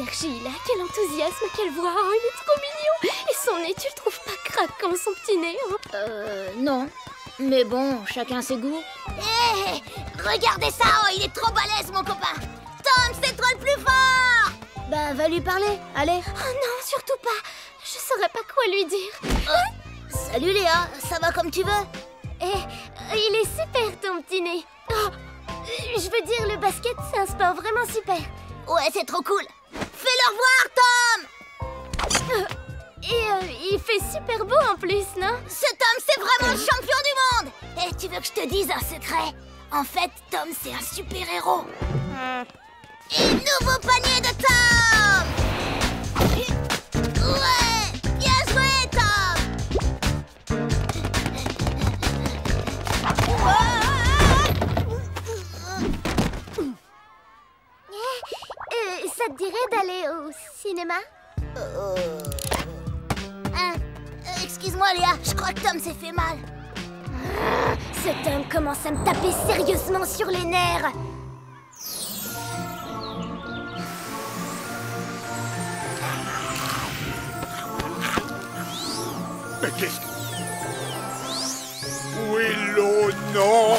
énergie là, quel enthousiasme, quelle voix, oh, il est trop mignon. Et son nez, tu le trouves pas craquant, son petit nez hein? Non. Mais bon, chacun ses goûts. Hé, regardez ça, oh, il est trop balèze, mon copain. Tom, c'est toi le plus fort. Bah, va lui parler, allez. Oh non, surtout pas. Je saurais pas quoi lui dire. Salut Léa, ça va comme tu veux? Il est super ton petit nez. Oh, je veux dire, le basket, c'est un sport vraiment super. Ouais, c'est trop cool. Fais-le revoir, Tom. Il fait super beau en plus, non? Ce Tom, c'est vraiment le champion du monde. Et tu veux que je te dise un secret? En fait, Tom, c'est un super-héros. Et nouveau panier de Tom. Ouais, bien joué, Tom. Ça te dirait d'aller au cinéma? Excuse-moi, Léa, je crois que Tom s'est fait mal. Ce Tom commence à me taper sérieusement sur les nerfs. Mais qu'est-ce que... Willow, non!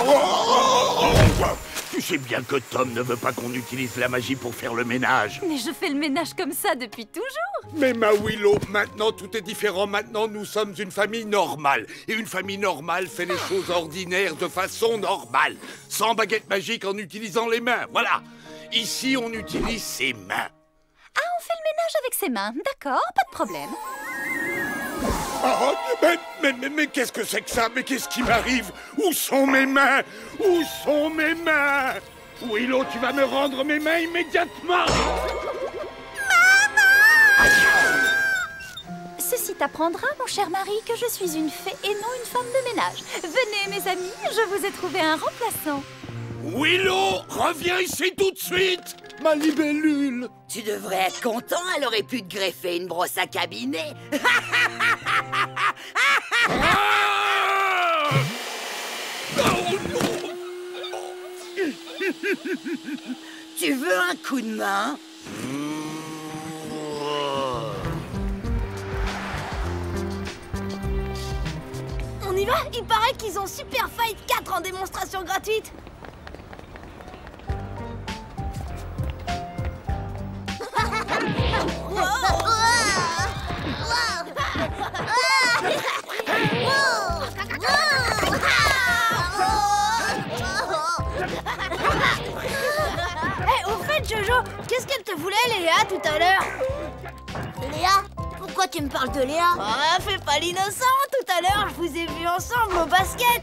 Tu sais bien que Tom ne veut pas qu'on utilise la magie pour faire le ménage. Mais je fais le ménage comme ça depuis toujours. Mais ma Willow, maintenant tout est différent. Maintenant nous sommes une famille normale. Et une famille normale fait les choses ordinaires de façon normale. Sans baguette magique, en utilisant les mains. Voilà. Ici, on utilise ses mains. Ah, on fait le ménage avec ses mains. D'accord, pas de problème. Oh, mais qu'est-ce que c'est que ça? Mais qu'est-ce qui m'arrive? Où sont mes mains? Où sont mes mains? Willow, tu vas me rendre mes mains immédiatement! Maman! Ceci t'apprendra, mon cher mari, que je suis une fée et non une femme de ménage. Venez, mes amis, je vous ai trouvé un remplaçant. Willow, reviens ici tout de suite! Ma libellule! Tu devrais être content, elle aurait pu te greffer une brosse à cabinet. Tu veux un coup de main? On y va? Il paraît qu'ils ont Super Fight 4 en démonstration gratuite. Au fait, Jojo, qu'est-ce qu'elle te voulait, Léa, tout à l'heure? Léa? Pourquoi tu me parles de Léa? Ah, fais pas l'innocent. Tout à l'heure, je vous ai vus ensemble au basket.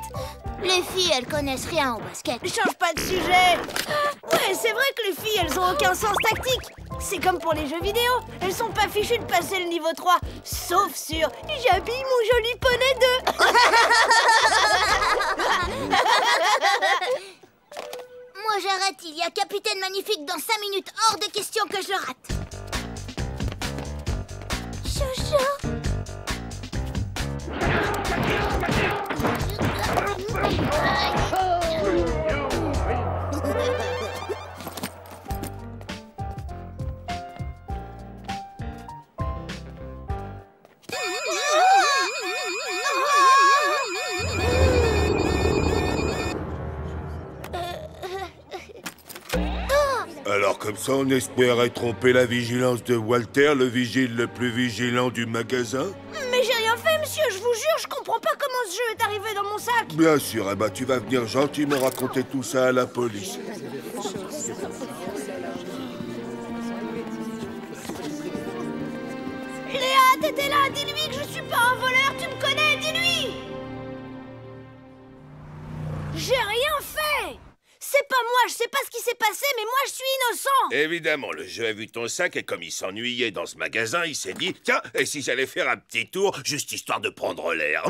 Les filles, elles connaissent rien au basket. Change pas de sujet. Ouais, c'est vrai que les filles, elles ont aucun sens tactique. C'est comme pour les jeux vidéo. Elles sont pas fichues de passer le niveau 3. Sauf sur « J'habille mon joli poney 2 ». Moi, j'arrête. Il y a Capitaine Magnifique dans 5 minutes. Hors de question que je le rate. Jojo. Alors comme ça, on espérait tromper la vigilance de Walter, le vigile le plus vigilant du magasin? Mais j'ai rien fait, monsieur, je vous jure, je comprends pas comment ce jeu est arrivé dans mon sac. Bien sûr, eh ben, tu vas venir gentiment raconter tout ça à la police. Léa, t'étais là, dis-lui que je suis pas un voleur, tu me connais, dis-lui. J'ai rien fait. C'est pas moi, je sais pas ce qui s'est passé, mais moi je suis innocent. Évidemment, le jeu a vu ton sac et comme il s'ennuyait dans ce magasin, il s'est dit « Tiens, et si j'allais faire un petit tour, juste histoire de prendre l'air ?»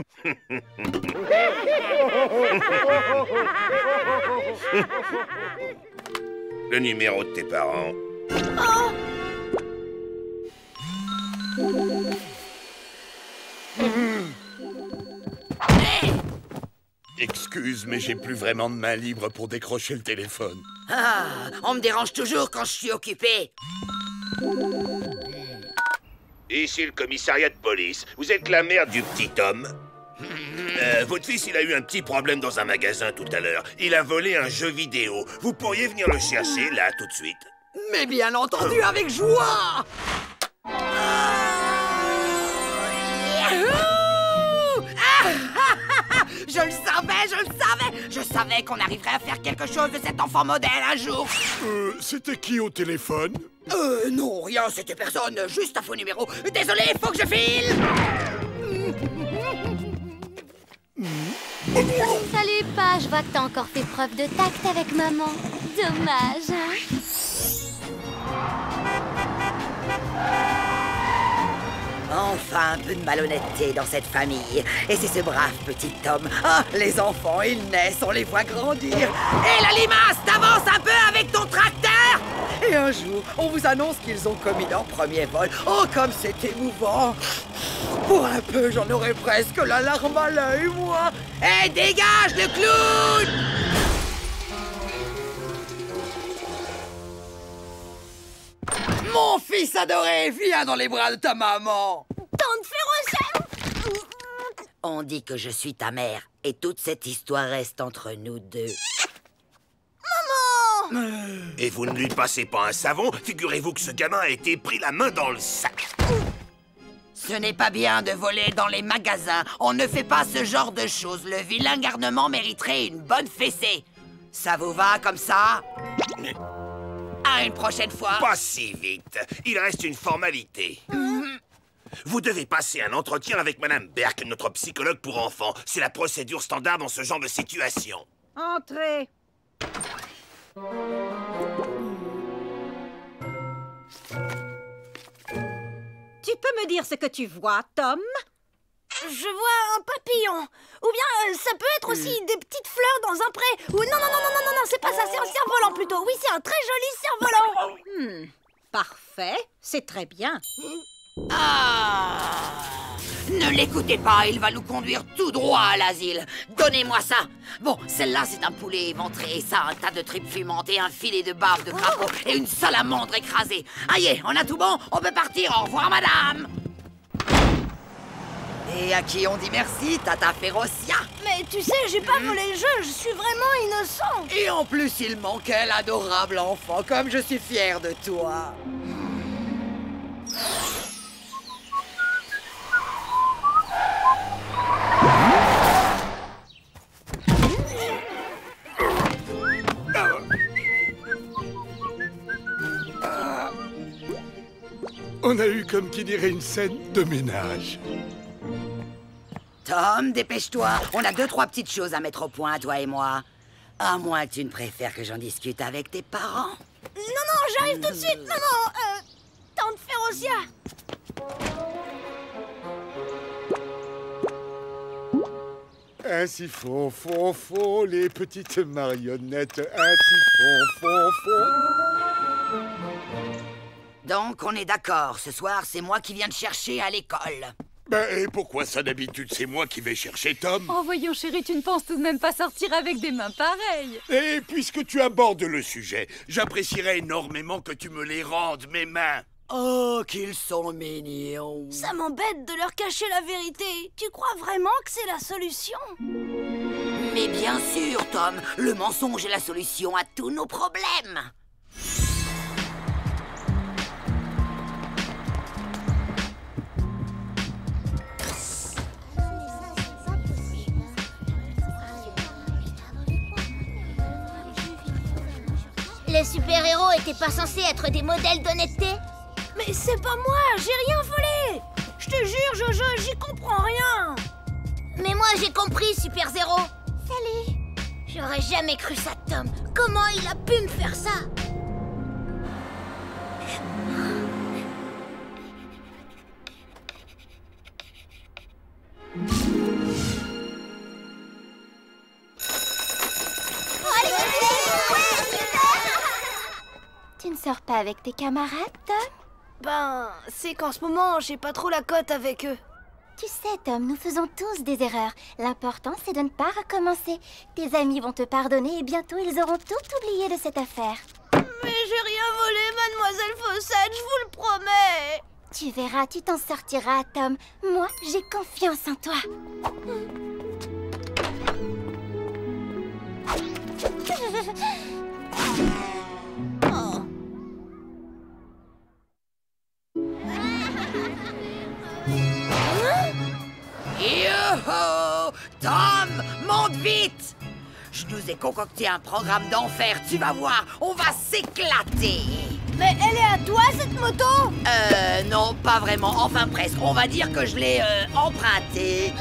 Le numéro de tes parents. Oh. Excuse, mais j'ai plus vraiment de main libre pour décrocher le téléphone. Ah, on me dérange toujours quand je suis occupé. Ici le commissariat de police. Vous êtes la mère du petit Tom. Votre fils, il a eu un petit problème dans un magasin tout à l'heure. Il a volé un jeu vidéo. Vous pourriez venir le chercher, là, tout de suite. Mais bien entendu, avec joie. Je le savais. Je savais qu'on arriverait à faire quelque chose de cet enfant modèle un jour. C'était qui au téléphone? Non, rien, c'était personne. Juste un faux numéro. Désolé, faut que je file. Salut, Pa, je vois que t'as encore fait preuve de tact avec maman. Dommage, hein? Enfin, un peu de malhonnêteté dans cette famille. Et c'est ce brave petit Tom. Ah, les enfants, ils naissent, on les voit grandir. Et la limace, t'avances un peu avec ton tracteur. Et un jour, on vous annonce qu'ils ont commis leur premier vol. Oh, comme c'est émouvant. Pour un peu, j'en aurais presque la larme à l'œil, moi. Eh, dégage le clown! Mon fils adoré, viens dans les bras de ta maman. Tante Férocia! On dit que je suis ta mère, et toute cette histoire reste entre nous deux. Et vous ne lui passez pas un savon? Figurez-vous que ce gamin a été pris la main dans le sac. Ce n'est pas bien de voler dans les magasins. On ne fait pas ce genre de choses. Le vilain garnement mériterait une bonne fessée. Ça vous va comme ça? À une prochaine fois. Pas si vite. Il reste une formalité. Vous devez passer un entretien avec Madame Berk, notre psychologue pour enfants. C'est la procédure standard dans ce genre de situation. Entrez. Tu peux me dire ce que tu vois, Tom? Je vois un papillon. Ou bien, ça peut être aussi des petites fleurs dans un pré. Ou non, c'est pas ça, c'est un cerf-volant plutôt. Oui, c'est un très joli cerf-volant. Parfait, c'est très bien. Ah! Ne l'écoutez pas, il va nous conduire tout droit à l'asile. Donnez-moi ça. Bon, celle-là, c'est un poulet éventré. Et ça, un tas de tripes fumantes et un filet de bave de crapaud et une salamandre écrasée. Aïe, on a tout bon, on peut partir. Au revoir, madame. Et à qui on dit merci, Tata Férocia? Mais tu sais, j'ai pas volé le jeu, je suis vraiment innocent. Et en plus, il manquait l'adorable enfant, comme je suis fier de toi. On a eu, comme qui dirait, une scène de ménage. Tom, dépêche-toi. On a 2-3 petites choses à mettre au point, toi et moi. À moins que tu ne préfères que j'en discute avec tes parents. Non, j'arrive tout de suite, maman. Tante Férocia. Ainsi font, les petites marionnettes. Ainsi font. Donc, on est d'accord. Ce soir, c'est moi qui viens te chercher à l'école. Ben, et pourquoi ça d'habitude, c'est moi qui vais chercher Tom? Oh, voyons, chérie, tu ne penses tout de même pas sortir avec des mains pareilles. Et puisque tu abordes le sujet, j'apprécierais énormément que tu me les rendes, mes mains. Oh, qu'ils sont mignons. Ça m'embête de leur cacher la vérité. Tu crois vraiment que c'est la solution? Mais bien sûr, Tom. Le mensonge est la solution à tous nos problèmes. Les super-héros étaient pas censés être des modèles d'honnêteté? Mais c'est pas moi, j'ai rien volé. Je te jure, Jojo, j'y comprends rien. Mais moi, j'ai compris, Super Zéro. Salut. J'aurais jamais cru ça, Tom. Comment il a pu me faire ça? Tu ne sors pas avec tes camarades, Tom? Ben, c'est qu'en ce moment, j'ai pas trop la cote avec eux. Tu sais, Tom, nous faisons tous des erreurs. L'important, c'est de ne pas recommencer. Tes amis vont te pardonner et bientôt, ils auront tout oublié de cette affaire. Mais j'ai rien volé, mademoiselle Fossette, je vous le promets. Tu verras, tu t'en sortiras, Tom. Moi, j'ai confiance en toi. Yo-ho! Tom, monte vite! Je nous ai concocté un programme d'enfer, tu vas voir, on va s'éclater! Mais elle est à toi, cette moto? Non, pas vraiment, enfin presque. On va dire que je l'ai, empruntée.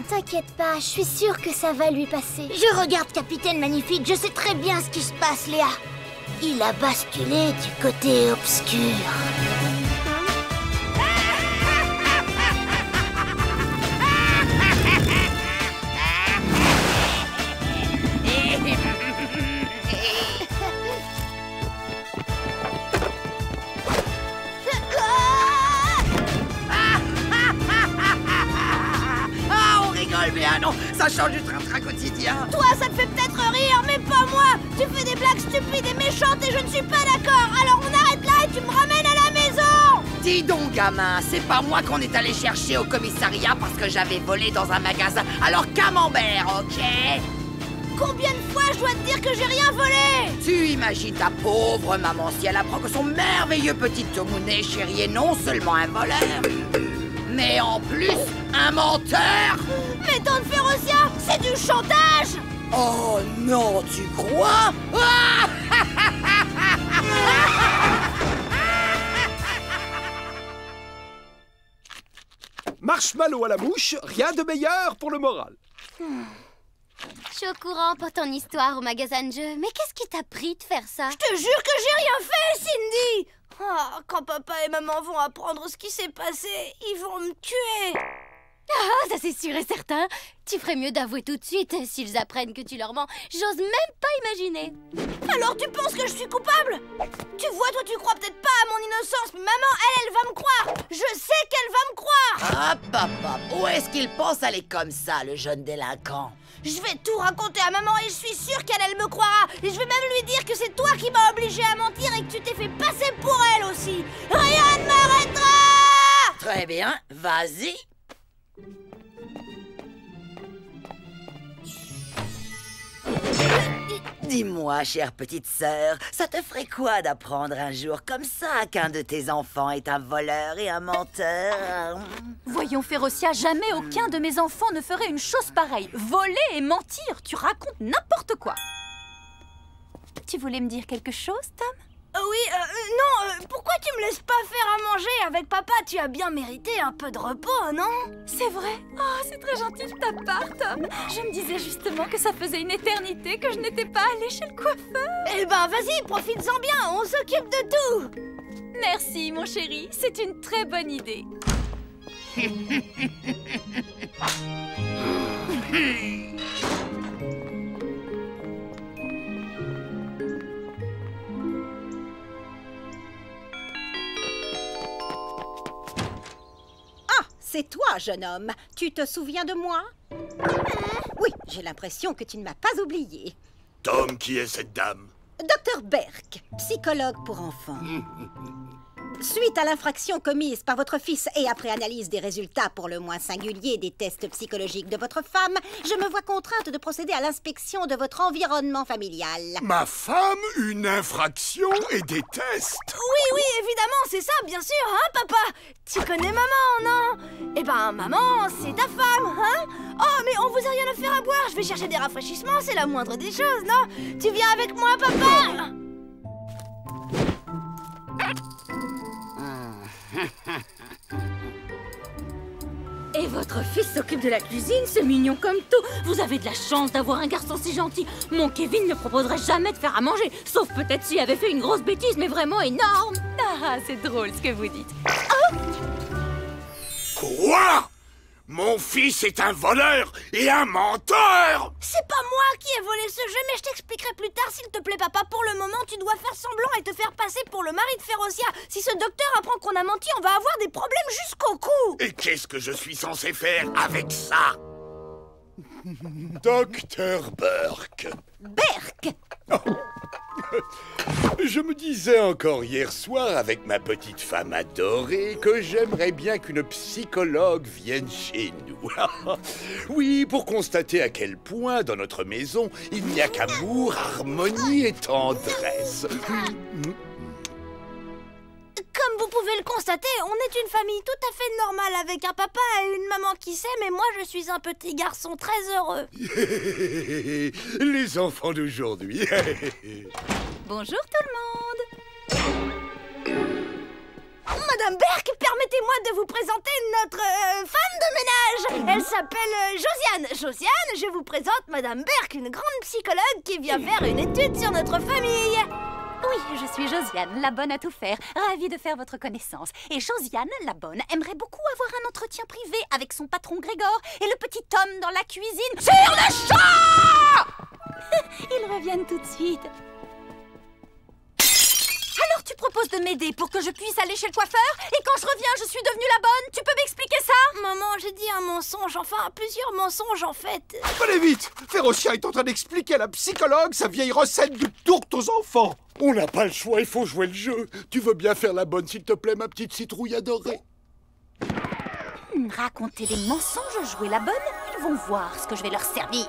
T'inquiète pas, je suis sûre que ça va lui passer. Je regarde Capitaine Magnifique, je sais très bien ce qui se passe, Léa. Il a basculé du côté obscur. Ah non, ça change du train-train quotidien. Toi, ça te fait peut-être rire, mais pas moi. Tu fais des blagues stupides et méchantes et je ne suis pas d'accord. Alors on arrête là et tu me ramènes à la maison. Dis donc, gamin, c'est pas moi qu'on est allé chercher au commissariat parce que j'avais volé dans un magasin. Alors camembert, ok? Combien de fois je dois te dire que j'ai rien volé? Tu imagines ta pauvre maman si elle apprend que son merveilleux petit Tomounet chéri est non seulement un voleur, mais en plus un menteur. Mais Tante Férocia, c'est du chantage. Oh non, tu crois? Marshmallow à la mouche, rien de meilleur pour le moral. Je suis au courant pour ton histoire au magasin de jeux, mais qu'est-ce qui t'a pris de faire ça? Je te jure que j'ai rien fait, Cindy. Oh, quand papa et maman vont apprendre ce qui s'est passé, ils vont me tuer. Ah, ça c'est sûr et certain. Tu ferais mieux d'avouer tout de suite s'ils apprennent que tu leur mens. J'ose même pas imaginer. Alors tu penses que je suis coupable? Tu vois, toi tu crois peut-être pas à mon innocence, mais maman, elle va me croire. Je sais qu'elle va me croire. Hop, hop, hop. Où est-ce qu'il pense aller comme ça, le jeune délinquant? Je vais tout raconter à maman et je suis sûre qu'elle me croira. Et je vais même lui dire que c'est toi qui m'as obligé à mentir et que tu t'es fait passer pour elle aussi. Rien ne m'arrêtera. Très bien, vas-y. Dis-moi, chère petite sœur, ça te ferait quoi d'apprendre un jour comme ça qu'un de tes enfants est un voleur et un menteur? Voyons, Férocia, jamais aucun de mes enfants ne ferait une chose pareille. Voler et mentir, tu racontes n'importe quoi. Tu voulais me dire quelque chose, Tom? Oui, non, pourquoi tu me laisses pas faire à manger avec papa? Tu as bien mérité un peu de repos, non? C'est vrai? Oh, c'est très gentil de ta part, Tom. Je me disais justement que ça faisait une éternité que je n'étais pas allée chez le coiffeur. Eh ben, vas-y, profites-en bien, on s'occupe de tout. Merci, mon chéri, c'est une très bonne idée. C'est toi, jeune homme. Tu te souviens de moi? Oui, j'ai l'impression que tu ne m'as pas oublié. Tom, qui est cette dame? Dr Berk, psychologue pour enfants. Suite à l'infraction commise par votre fils et après analyse des résultats pour le moins singuliers des tests psychologiques de votre femme, je me vois contrainte de procéder à l'inspection de votre environnement familial. Ma femme, une infraction et des tests? Oui, évidemment, c'est ça, bien sûr, hein, papa? Tu connais maman, non? Eh ben, maman, c'est ta femme, hein? Oh, mais on vous a rien à faire à boire, je vais chercher des rafraîchissements, c'est la moindre des choses, non? Tu viens avec moi, papa? Et votre fils s'occupe de la cuisine, c'est mignon comme tout. Vous avez de la chance d'avoir un garçon si gentil. Mon Kevin ne proposerait jamais de faire à manger, sauf peut-être s'il avait fait une grosse bêtise, mais vraiment énorme. Ah, c'est drôle ce que vous dites. Quoi? Mon fils est un voleur et un menteur! C'est pas moi qui ai volé ce jeu, mais je t'expliquerai plus tard, s'il te plaît, papa. Pour le moment, tu dois faire semblant et te faire passer pour le mari de Férocia. Si ce docteur apprend qu'on a menti, on va avoir des problèmes jusqu'au cou. Et qu'est-ce que je suis censé faire avec ça? Docteur Burke. Berk! Je me disais encore hier soir avec ma petite femme adorée que j'aimerais bien qu'une psychologue vienne chez nous. Oui, pour constater à quel point dans notre maison il n'y a qu'amour, harmonie et tendresse. Comme vous pouvez le constater, on est une famille tout à fait normale avec un papa et une maman qui s'aiment et moi je suis un petit garçon très heureux. Les enfants d'aujourd'hui. Bonjour tout le monde. Madame Berk, permettez-moi de vous présenter notre femme de ménage. Elle s'appelle Josiane. Josiane, je vous présente Madame Berk, une grande psychologue qui vient faire une étude sur notre famille. Oui, je suis Josiane, la bonne à tout faire. Ravie de faire votre connaissance. Et Josiane, la bonne, aimerait beaucoup avoir un entretien privé avec son patron Grégor et le petit homme dans la cuisine. Sur le champ. Ils reviennent tout de suite. Alors tu proposes de m'aider pour que je puisse aller chez le coiffeur? Et quand je reviens, je suis devenue la bonne? Tu peux m'expliquer ça? Maman, j'ai dit un mensonge, enfin plusieurs mensonges en fait. Allez vite! Férocia est en train d'expliquer à la psychologue sa vieille recette de tourte aux enfants. On n'a pas le choix, il faut jouer le jeu. Tu veux bien faire la bonne, s'il te plaît, ma petite citrouille adorée? Raconter des mensonges, jouer la bonne? Ils vont voir ce que je vais leur servir.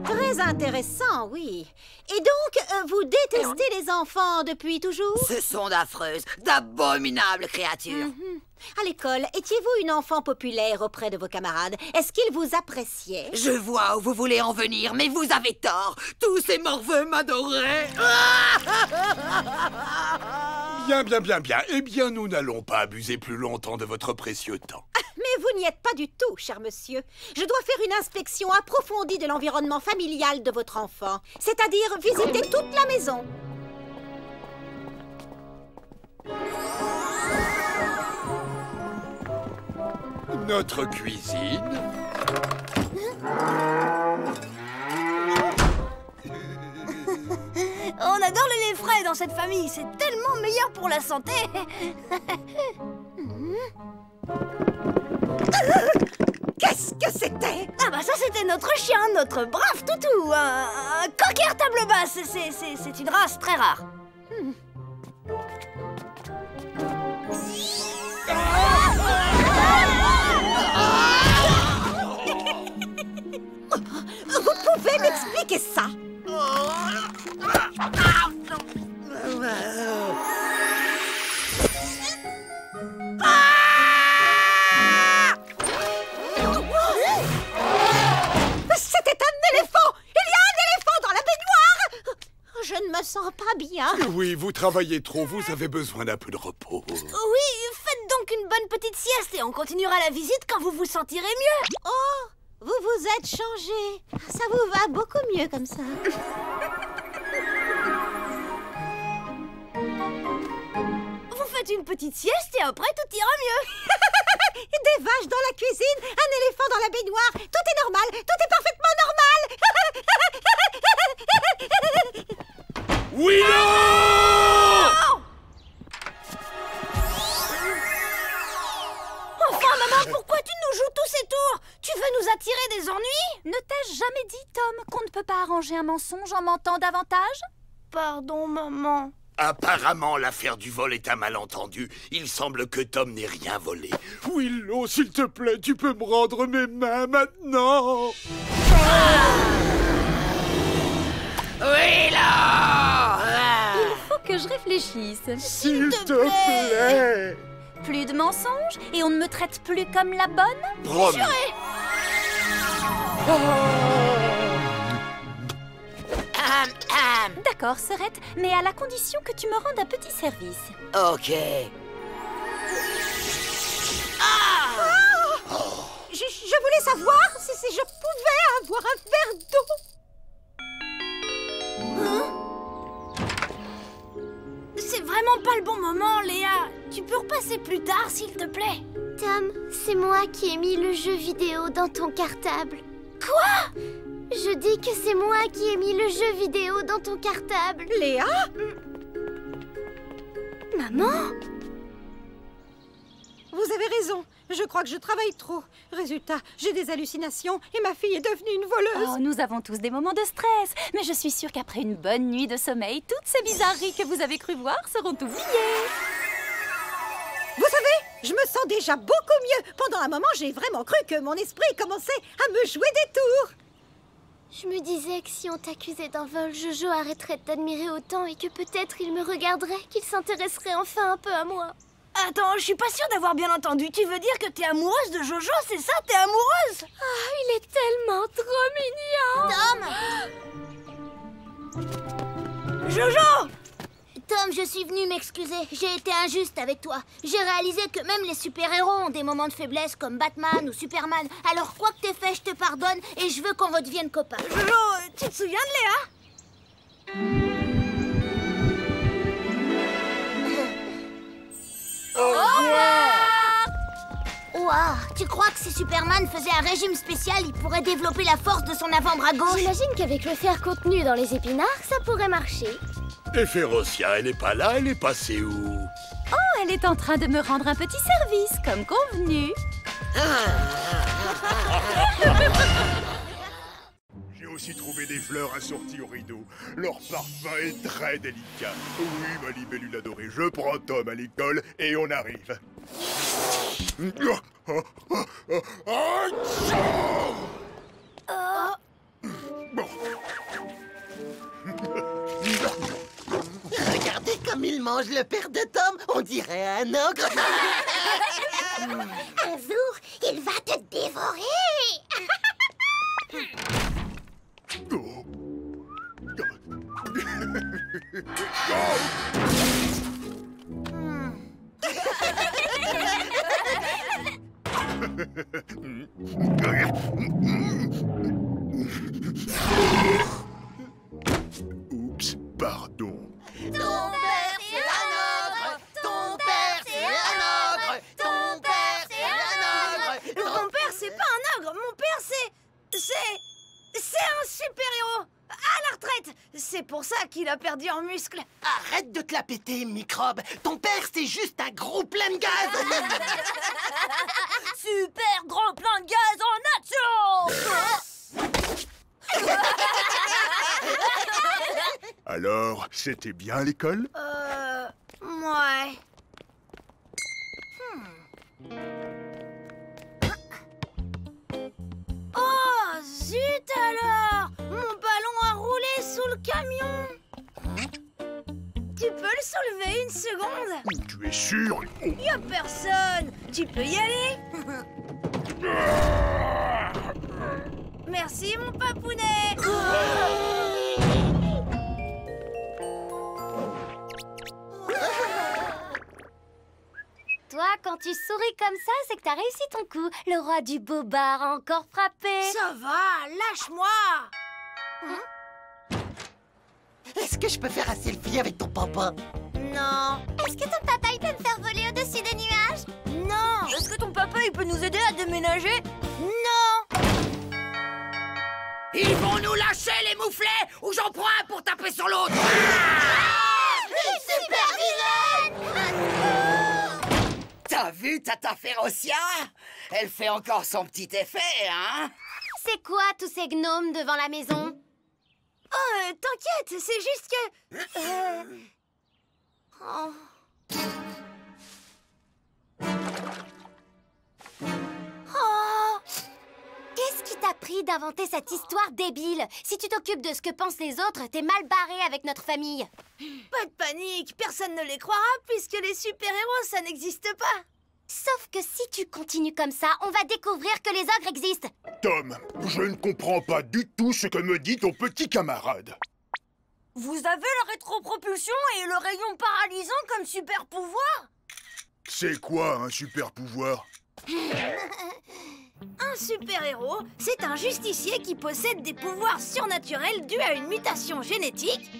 Très intéressant, oui. Et donc, vous détestez les enfants depuis toujours? Ce sont d'affreuses, d'abominables créatures. À l'école, étiez-vous une enfant populaire auprès de vos camarades? Est-ce qu'ils vous appréciaient? Je vois où vous voulez en venir, mais vous avez tort. Tous ces morveux m'adoraient. Bien. Eh bien, nous n'allons pas abuser plus longtemps de votre précieux temps. Mais vous n'y êtes pas du tout, cher monsieur. Je dois faire une inspection approfondie de l'environnement familial de votre enfant. C'est-à-dire visiter toute la maison. Notre cuisine. On adore le lait frais dans cette famille, c'est tellement meilleur pour la santé. Qu'est-ce que c'était? Ah bah ça c'était notre chien, notre brave toutou, un cocker table basse, c'est une race très rare. Vous pouvez m'expliquer ça? C'était un éléphant! Il y a un éléphant dans la baignoire! Je ne me sens pas bien. Oui, vous travaillez trop, vous avez besoin d'un peu de repos. Oui, faites donc une bonne petite sieste et on continuera la visite quand vous vous sentirez mieux. Oh, vous vous êtes changé. Ça vous va beaucoup mieux comme ça. Vous faites une petite sieste et après tout ira mieux. Des vaches dans la cuisine, un éléphant dans la baignoire. Tout est normal, tout est parfaitement normal. Oui, non! Enfin, maman, pourquoi tu nous joues tous ces tours? Tu veux nous attirer des ennuis? Ne t'ai-je jamais dit, Tom, qu'on ne peut pas arranger un mensonge en mentant davantage? Pardon, maman. Apparemment, l'affaire du vol est un malentendu. Il semble que Tom n'ait rien volé. Willow, s'il te plaît, tu peux me rendre mes mains maintenant? Willow! Il faut que je réfléchisse. S'il te plaît. Plus de mensonges et on ne me traite plus comme la bonne? Promis. D'accord, Serette, mais à la condition que tu me rendes un petit service. Ok. Je voulais savoir si je pouvais avoir un verre d'eau. C'est vraiment pas le bon moment, Léa. Tu peux repasser plus tard, s'il te plaît. Tom, c'est moi qui ai mis le jeu vidéo dans ton cartable. Quoi? Je dis que c'est moi qui ai mis le jeu vidéo dans ton cartable. Léa? Maman? Vous avez raison. Je crois que je travaille trop. Résultat, j'ai des hallucinations et ma fille est devenue une voleuse. Oh, nous avons tous des moments de stress. Mais je suis sûre qu'après une bonne nuit de sommeil, toutes ces bizarreries que vous avez cru voir seront oubliées. Vous savez, je me sens déjà beaucoup mieux. Pendant un moment, j'ai vraiment cru que mon esprit commençait à me jouer des tours. Je me disais que si on t'accusait d'un vol, Jojo arrêterait de t'admirer autant et que peut-être il me regarderait, qu'il s'intéresserait enfin un peu à moi. Attends, je suis pas sûre d'avoir bien entendu. Tu veux dire que t'es amoureuse de Jojo, c'est ça? T'es amoureuse? Ah, il est tellement trop mignon. Tom! Jojo! Tom, je suis venue m'excuser. J'ai été injuste avec toi. J'ai réalisé que même les super-héros ont des moments de faiblesse comme Batman ou Superman. Alors quoi que t'aies fait, je te pardonne et je veux qu'on redevienne copains. Jojo, tu te souviens de Léa? Au revoir! Ouah, tu crois que si Superman faisait un régime spécial, il pourrait développer la force de son avant-bras gauche? J'imagine qu'avec le fer contenu dans les épinards, ça pourrait marcher. Et Férocia, elle est pas là, elle est passée où? Oh, elle est en train de me rendre un petit service, comme convenu. J'ai aussi trouvé des fleurs assorties au rideau. Leur parfum est très délicat. Oui, ma libellule adorée, je prends Tom à l'école et on arrive. Regardez comme il mange le père de Tom. On dirait un ogre. Un jour, il va te dévorer! Oups, pardon. Ton père, c'est un ogre! Ton père, c'est un ogre! Ton père, c'est un ogre! Mon père, c'est pas un ogre. Mon père, c'est un super-héros. À la retraite. C'est pour ça qu'il a perdu en muscles. Arrête de te la péter, microbe. Ton père, c'est juste un gros plein de gaz. Super grand plein de gaz en action! Alors, c'était bien à l'école? Ouais. Oh, zut alors! Mon ballon a roulé sous le camion. Tu peux le soulever une seconde? Tu es sûr? Y a personne. Tu peux y aller? Merci, mon papounet. Toi, quand tu souris comme ça, c'est que t'as réussi ton coup. Le roi du bobard a encore frappé. Ça va, lâche-moi. Est-ce que je peux faire un selfie avec ton papa? Non. Est-ce que ton papa, il peut me faire voler au-dessus des nuages? Non. Est-ce que ton papa, il peut nous aider à déménager? Non. Ils vont nous lâcher les mouflets ou j'en prends un pour taper sur l'autre. Une super vilaine! T'as vu Tata Férocia? Elle fait encore son petit effet, hein? C'est quoi tous ces gnomes devant la maison? Oh, t'inquiète, c'est juste que... Oh. Oh! Qu'est-ce qui t'a pris d'inventer cette histoire débile? Si tu t'occupes de ce que pensent les autres, t'es mal barré avec notre famille. Pas de panique, personne ne les croira puisque les super-héros, ça n'existe pas. Sauf que si tu continues comme ça, on va découvrir que les ogres existent. Tom, je ne comprends pas du tout ce que me dit ton petit camarade. Vous avez la rétropropulsion et le rayon paralysant comme super pouvoir? C'est quoi un super pouvoir? Un super-héros, c'est un justicier qui possède des pouvoirs surnaturels dus à une mutation génétique,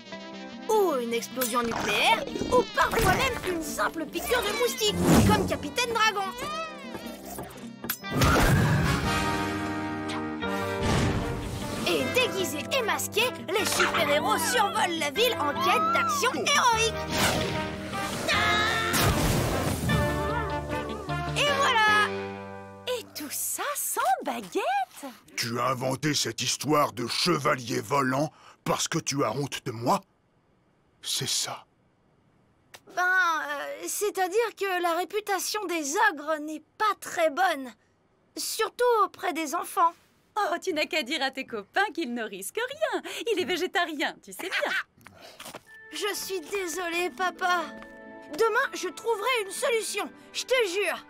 ou une explosion nucléaire, ou parfois même une simple piqûre de moustique, comme Capitaine Dragon. Et déguisés et masqués, les super-héros survolent la ville en quête d'action héroïque. Et voilà! Tu as inventé cette histoire de chevalier volant parce que tu as honte de moi? C'est ça. C'est-à-dire que la réputation des ogres n'est pas très bonne. Surtout auprès des enfants. Oh, tu n'as qu'à dire à tes copains qu'il ne risque rien. Il est végétarien, tu sais bien. Je suis désolée, papa. Demain, je trouverai une solution, je te jure.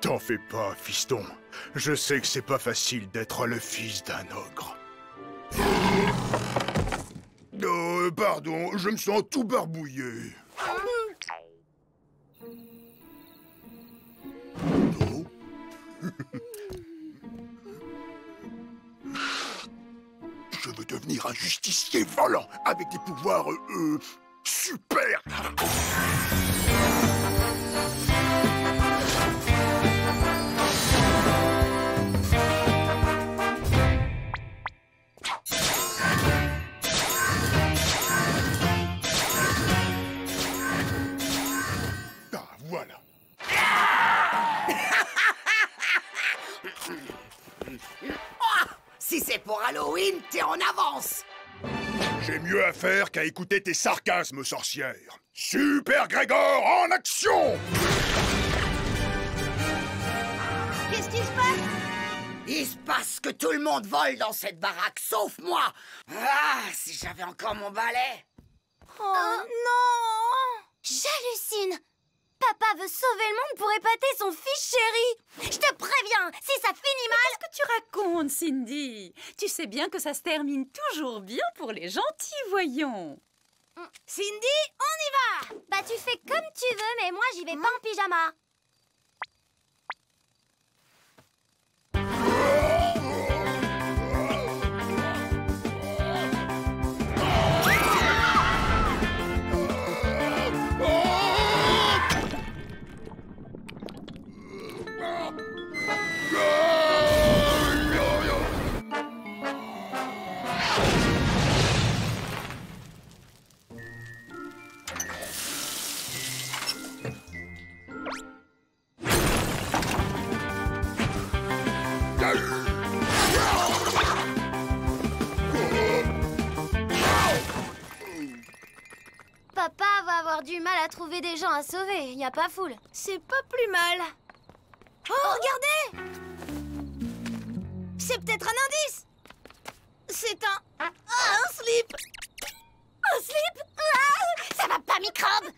T'en fais pas, fiston. Je sais que c'est pas facile d'être le fils d'un ogre. Pardon, je me sens tout barbouillé. Non. Je veux devenir un justicier volant avec des pouvoirs, super. Voilà. Si c'est pour Halloween, t'es en avance. J'ai mieux à faire qu'à écouter tes sarcasmes, sorcière. Super Grégor en action! Qu'est-ce qui se passe? Il se passe que tout le monde vole dans cette baraque, sauf moi. Ah, si j'avais encore mon balai. Oh non! J'hallucine! Papa veut sauver le monde pour épater son fils chéri. Je te préviens, si ça finit mal... Qu'est-ce que tu racontes, Cindy? Tu sais bien que ça se termine toujours bien pour les gentils, voyons. Cindy, on y va! Bah tu fais comme tu veux, mais moi j'y vais pas en pyjama. Papa va avoir du mal à trouver des gens à sauver, y a pas foule. C'est pas plus mal. Oh, regardez! C'est peut-être un indice. C'est un slip. Un slip? Ah, ça va pas, microbe!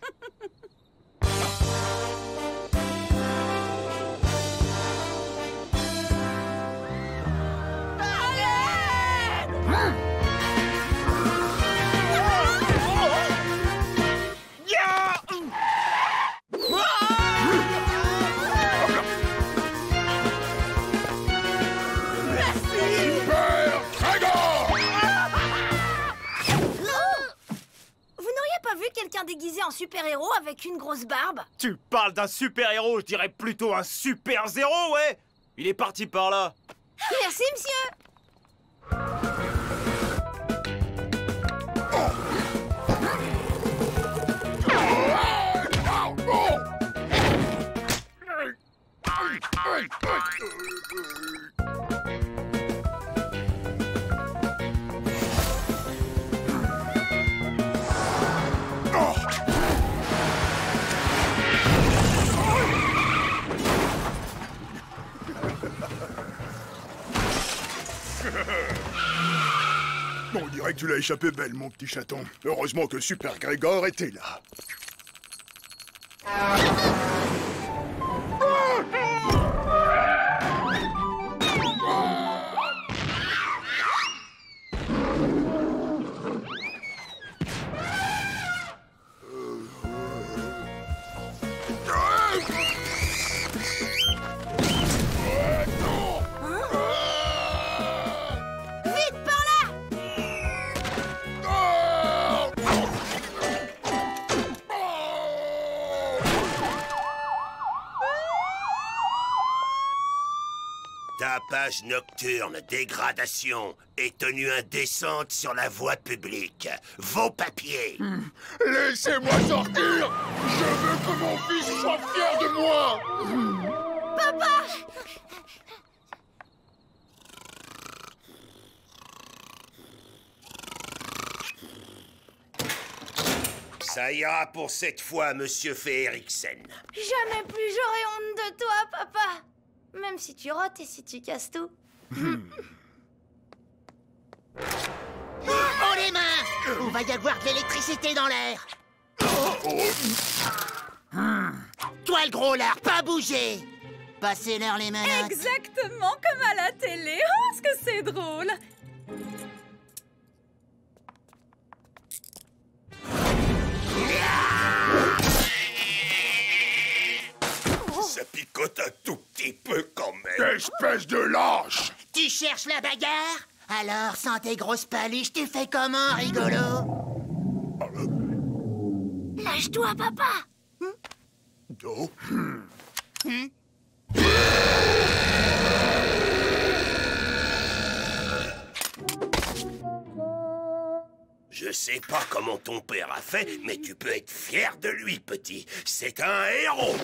Quelqu'un déguisé en super-héros avec une grosse barbe? Tu parles d'un super-héros, je dirais plutôt un super-zéro, ouais. Il est parti par là. Merci, monsieur. On dirait que tu l'as échappé belle, mon petit chaton. Heureusement que Super Grégor était là. Tapage nocturne, dégradation et tenue indécente sur la voie publique. Vos papiers. Laissez-moi sortir! Je veux que mon fils soit fier de moi! Papa! Ça ira pour cette fois, monsieur Fériksen. Jamais plus j'aurai honte de toi, papa. Même si tu rotes et si tu casses tout. Oh les mains! On va y avoir de l'électricité dans l'air. Toi le gros lard, pas bouger. Passez-leur les menottes. Exactement comme à la télé. Oh, ce que c'est drôle. Ça picote un tout petit peu quand même. Espèce de lâche! Tu cherches la bagarre? Alors, sans tes grosses paluches, tu fais comment, rigolo? Lâche-toi, papa. Oh. Je sais pas comment ton père a fait, mais tu peux être fier de lui, petit. C'est un héros.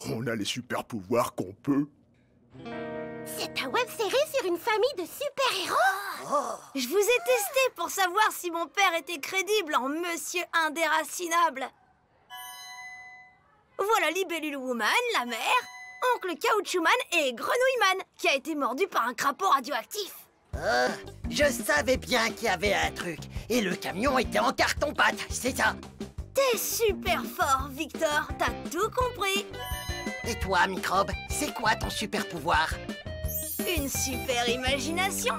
On a les super pouvoirs qu'on peut. C'est ta web-série sur une famille de super-héros. Je vous ai testé pour savoir si mon père était crédible en monsieur indéracinable. Voilà Libellule Woman, la mère, oncle Caoutchouc Man et Grenouille Man, qui a été mordu par un crapaud radioactif. Je savais bien qu'il y avait un truc. Et le camion était en carton-pâte, c'est ça. T'es super fort, Victor, t'as tout compris. Et toi, Microbe, c'est quoi ton super pouvoir? Une super imagination.